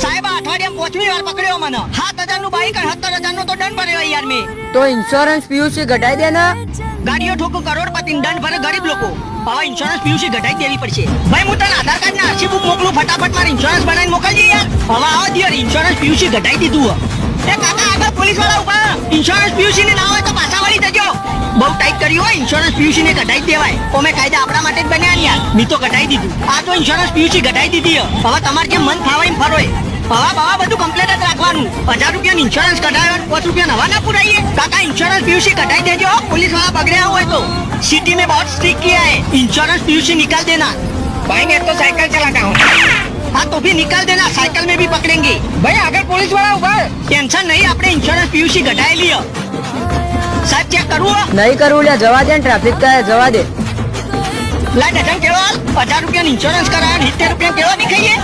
સાહેબ આ અઠવાડિયામાં 5મી વાર પકડ્યો મને 7,000 નું બાઈક અને 17,000 નો તો દંડ ભર્યો યાર મેં. તો ઇન્સ્યોરન્સ પીયુસી ઘટાઈ દે ને. ગાડીઓ ઠોકો કરોડપતિ દંડ ભરે ગરીબ લોકો. હવે ઇન્સ્યોરન્સ પીયુસી ઘટાઈ દેવી પડશે. ભાઈ હું તને આધાર કાર્ડ ના આરસી બુક મોકલું, ફટાફટ મારે ઇન્સ્યોરન્સ બનાવીને મોકલજે યાર. હવે આવો દિયર ઇન્સ્યોરન્સ પીયુસી ઘટાઈ દીધું. એ કાકા આગળ પોલીસ વાળા ઉભા. ઇન્સ્યોરન્સ પીયુસી ને ના હોય તો પાછા વળી જજો. બહુ ટાઈટ કર્યું હોય ઇન્સ્યોરન્સ પીયુસી ને ઘટાઈ દેવાય. અમે કાયદા આપણા માટે જ બન્યા યાર. મેં તો ઘટાઈ દીધું. આ તો ઇન્સ્યોરન્સ પીયુસી ઘટાઈ દીધી. હવે તમારે જેમ મન ફાવે એમ ફરો. બાવા બધું કમ્પ્લીટ જ રાખવાનું. 1,000 રૂપિયા ઇન્સ્યોરન્સ કઢાવ્યો, 5 રૂપિયા નવા ના પુરાઈએ. કાકા ઇન્સ્યોરન્સ પીયુસી કઢાઈ દેજો. पुलिस वाला पकड़े हुए तो सिटी में बहुत स्ट्रिक्ट किया है. इंश्योरेंस पीयूसी निकाल देना. भाई मैं तो साइकिल चलाता हूँ. हाँ तो भी निकाल देना, साइकिल में भी पकड़ेंगे. भाई आगे पुलिस वाला उभा. टेंशन नहीं, आपने इंश्योरेंस पीयूसी घटाई लिया. साहब चेक करूँ? नहीं करूँ લે, જવા દે. ટ્રાફિક का है, જવા દે. ला डजन केवल 1,000 रुपया इंश्योरेंस कराया, 70 रुपया केवल दिखाइए.